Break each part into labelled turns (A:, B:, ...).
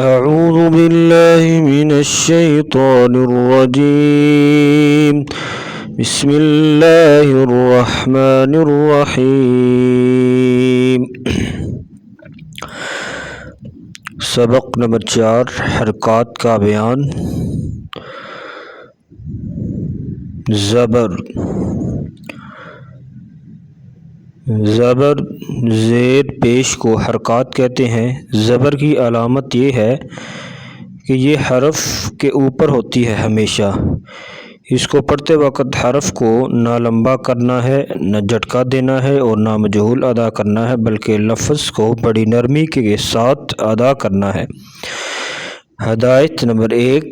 A: أعوذ بالله من الشيطان الرجيم بسم الله الرحمن الرحيم سبق نمبر 4 حرکات کا بیان۔ زبر زیر پیش کو حرکات کہتے ہیں۔ زبر کی علامت یہ ہے کہ یہ حرف کے اوپر ہوتی ہے ہمیشہ۔ اس کو پڑھتے وقت حرف کو نہ لمبا کرنا ہے، نہ جھٹکا دینا ہے اور نہ مجہول ادا کرنا ہے، بلکہ لفظ کو بڑی نرمی کے ساتھ ادا کرنا ہے۔ ہدایت نمبر 1،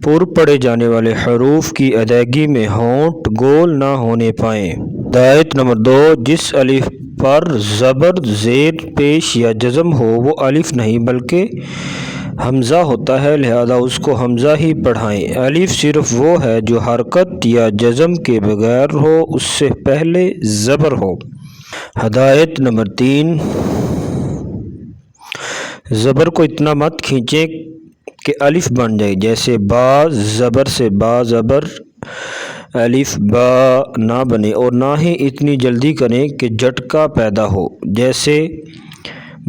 A: پر پڑھے جانے والے حروف کی ادائیگی میں ہونٹ گول نہ ہونے پائیں۔ ہدایت نمبر 2، جس الف پر زبر زیر پیش یا جزم ہو وہ الف نہیں بلکہ حمزہ ہوتا ہے، لہذا اس کو حمزہ ہی پڑھائیں۔ الف صرف وہ ہے جو حرکت یا جزم کے بغیر ہو، اس سے پہلے زبر ہو۔ ہدایت نمبر 3، زبر کو اتنا مت کھینچیں کہ الف بن جائے، جیسے با زبر سے با زبر الف با نہ بنے، اور نہ ہی اتنی جلدی کریں کہ جھٹکا پیدا ہو، جیسے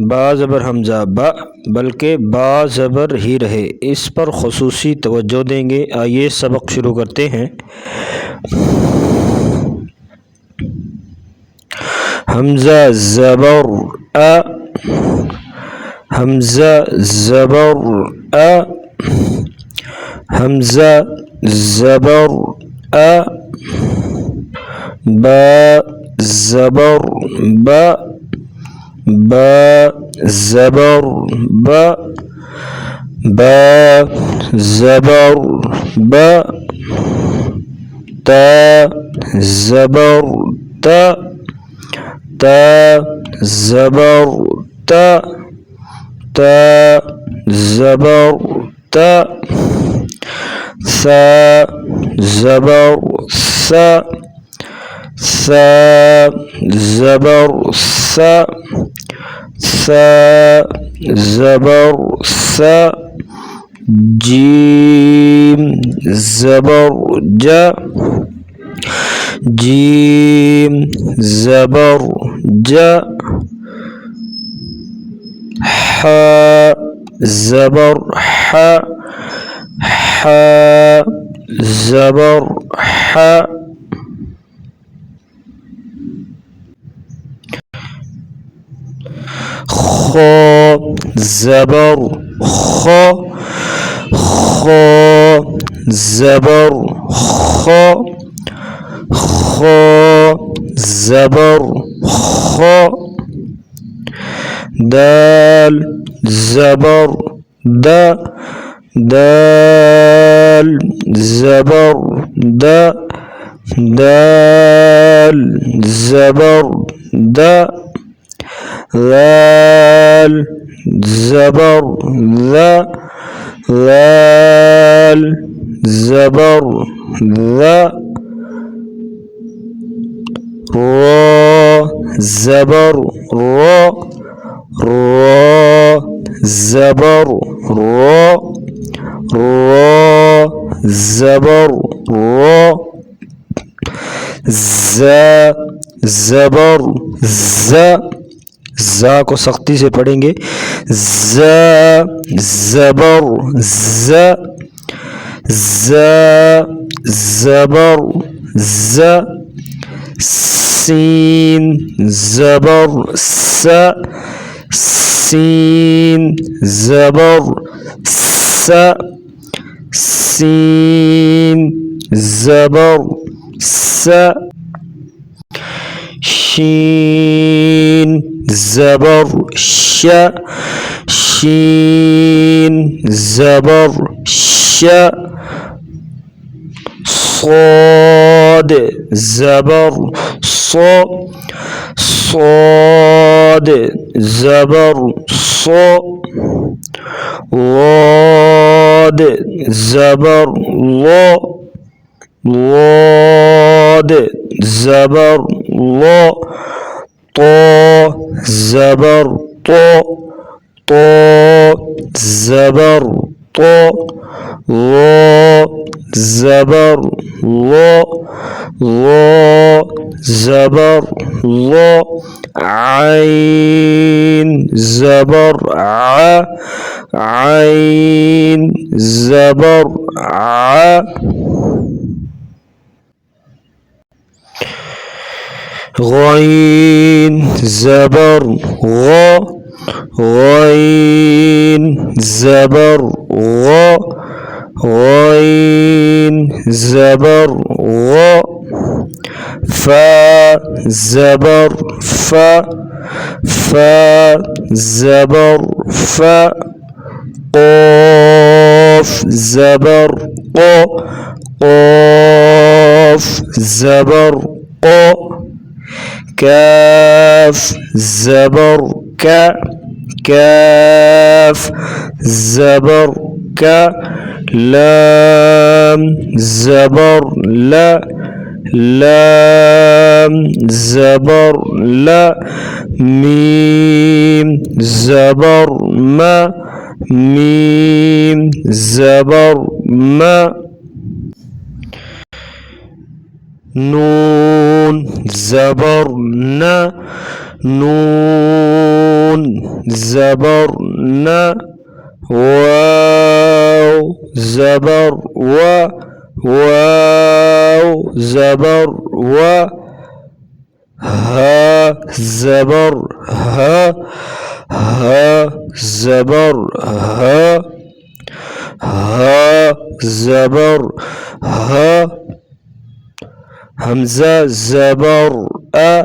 A: با زبر حمزہ با، بلکہ با زبر ہی رہے۔ اس پر خصوصی توجہ دیں گے۔ آئیے سبق شروع کرتے ہیں۔ حمزہ زبر ا، حمزہ زبر ا، حمزہ زبر ا، با زبر با، با زبر با، با زبر با، تا زبر تا، تا زبر تا، تا زبر تا، ثا زبر ثا، ثا زبر ثا، ثا زبر ثا، جیم زبر جا، جیم زبر جا، ح زبر ح، ح زبر ح، خ زبر خ، خ زبر خ، خ زبر خ، دال زبر دا، دال زبر دا، دال زبر دا، ذال زبر ذا، ذال زبر ذا، را زبر را، را زبر را، را زبر را، ز زبر ز، زا کو سختی سے پڑھیں گے، ز زبر ز، ز زبر ز، سین زبر س، سین زبر س، سین زبر س، شین زبر ش، شین زبر ش، صاد زبر ص، صاد زبر ص، ضاد زبر ض، ضاد زبر ض، طا زبر طا، طا زبر طا ظا زبر ظا ظا زبر ظا عين زبر ع عين زبر ع غين زبر غا غين زبر غا غين زبر غا فا زبر فا فا زبر فا قاف زبر قا قاف زبر قا كاف زبر كا كاف زبر كا لام زبر لا لام زبر لا ميم زبر ما ميم زبر ما نون زبر نا نون زبر نا واو زبر و واو زبر و ها زبر ها ها زبر ها ها زبر ها حمزہ زبر أ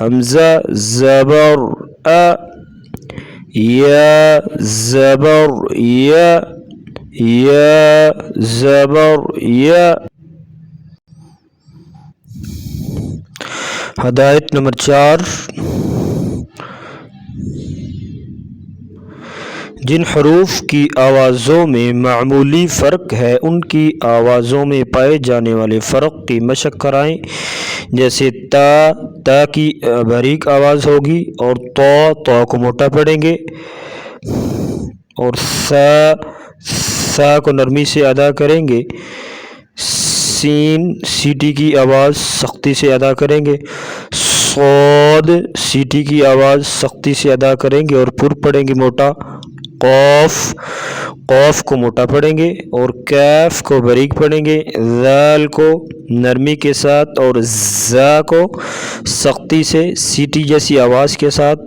A: حمزہ زبر أ یا زبر یا یا زبر یا ہدایت نمبر 4 جن حروف کی آوازوں میں معمولی فرق ہے ان کی آوازوں میں پائے جانے والے فرق کی مشق کرائیں جیسے تا کی باریک آواز ہوگی اور تو کو موٹا پڑھیں گے اور سا کو نرمی سے ادا کریں گے سیٹی کی آواز سختی سے ادا کریں گے صاد سیٹی کی آواز سختی سے ادا کریں گے اور پر پڑھیں گے موٹا قوف کو موٹا پڑھیں گے اور کیف کو باریک پڑھیں گے ذال کو نرمی کے ساتھ اور زا کو سختی سے سیٹی جیسی آواز کے ساتھ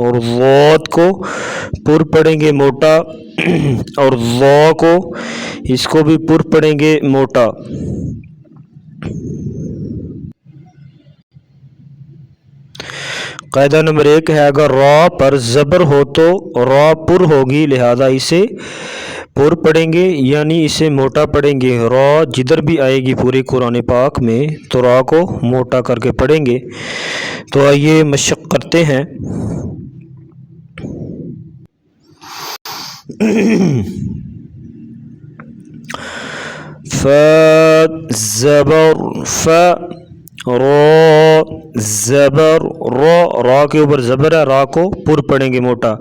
A: اور ضاد کو پر پڑھیں گے موٹا اور ضا کو اس کو بھی پر پڑھیں گے موٹا قاعدہ نمبر 1 ہے اگر را پر زبر ہو تو را پر ہوگی لہذا اسے پر پڑھیں گے یعنی اسے موٹا پڑھیں گے را جدھر بھی آئے گی پورے قرآن پاک میں تو را کو موٹا کر کے پڑھیں گے تو آئیے مشق کرتے ہیں فا زبر فا را زبر را کے اوپر زبر ہے را کو پر پڑھیں گے موٹا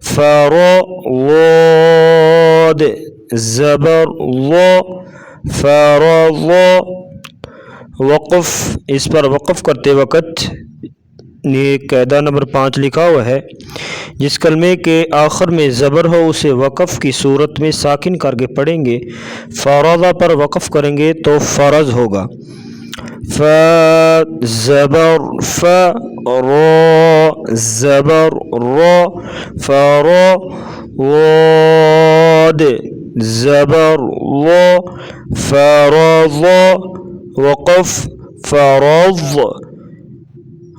A: فرا واد زبر وا فرا وا وقف اس پر وقف کرتے وقت یہ قاعدہ نمبر 5 لکھا ہوا ہے جس کلمے کے آخر میں زبر ہو اسے وقف کی صورت میں ساکن کر کے پڑھیں گے فرضہ پر وقف کریں گے تو فرض ہوگا فا زبر فا را زبر را فرا واد زبر وا فرض وقف فرض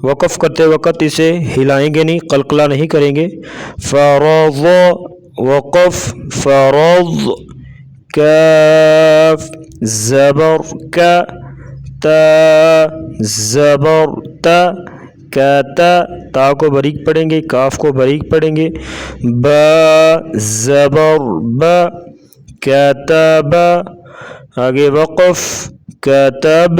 A: وقف کرتے وقت اسے ہلائیں گے نہیں قلقلہ نہیں کریں گے فرض وقف فرض کاف زبر کا تا زبر تا تا کو باریک پڑھیں گے کاف کو باریک پڑھیں گے با زبر با کتب آگے وقف کتب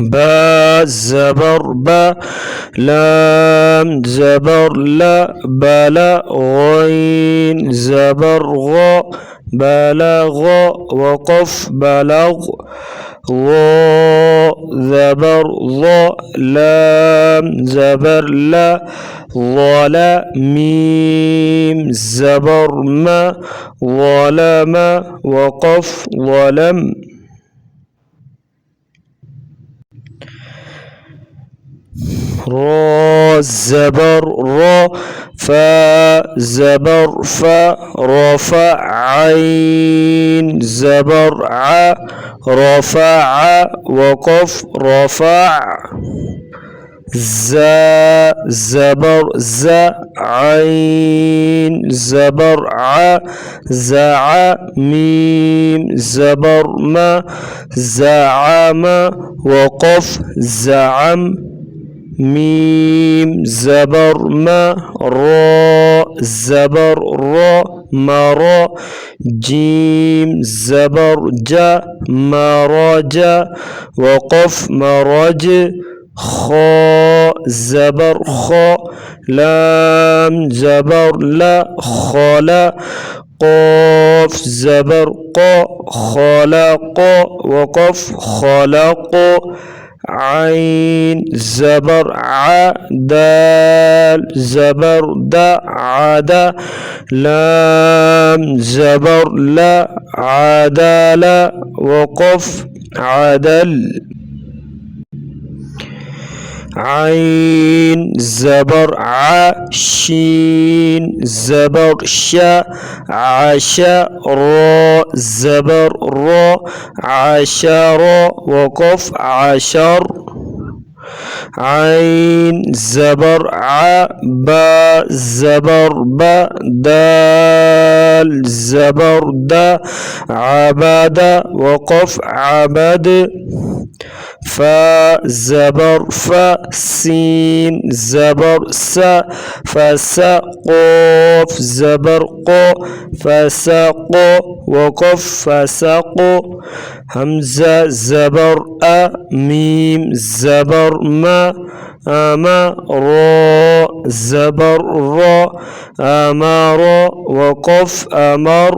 A: با زبر با، لام زبر لا، بلا غين زبر غا، بلغ وقف بلغ، ظا زبر ظا، لام زبر لا، ظلا ميم زبر ما، ظلم وقف ظلم. را زبر را، فا زبر فا، رفع عين زبر ع، رفع وقف رفع، زا زبر زا، عين زبر ع، زع ميم زبر ما، زعم وقف زعم، ميم زبر ما، را زبر را، مرا، جيم زبر جا، مرج وقف مرج، خا زبر خا، لام زبر لا، خلا، قاف زبر قا، خلق وقف خلق، عين زبر ع، دال زبر دا، عدا، لام زبر لا، عدل وقف عدل، عين زبر ع، شين زبر شا، عشا، را زبر را، عشر وقف عشر، عين زبر ع، با زبر با، دال زبر دا، عبد وقف عبد، فا زبر فا، سين زبر سا، فسا، قاف زبر قا، فسق وقف فسق، همزة زبر أ، ميم زبر ما، أما، را زبر را، أمر وقف أمر،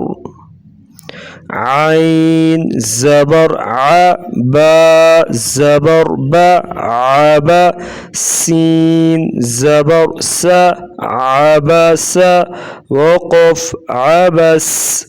A: عين زبر ع، با زبر با، عبا، سين زبر سا، عبس وقف عبس.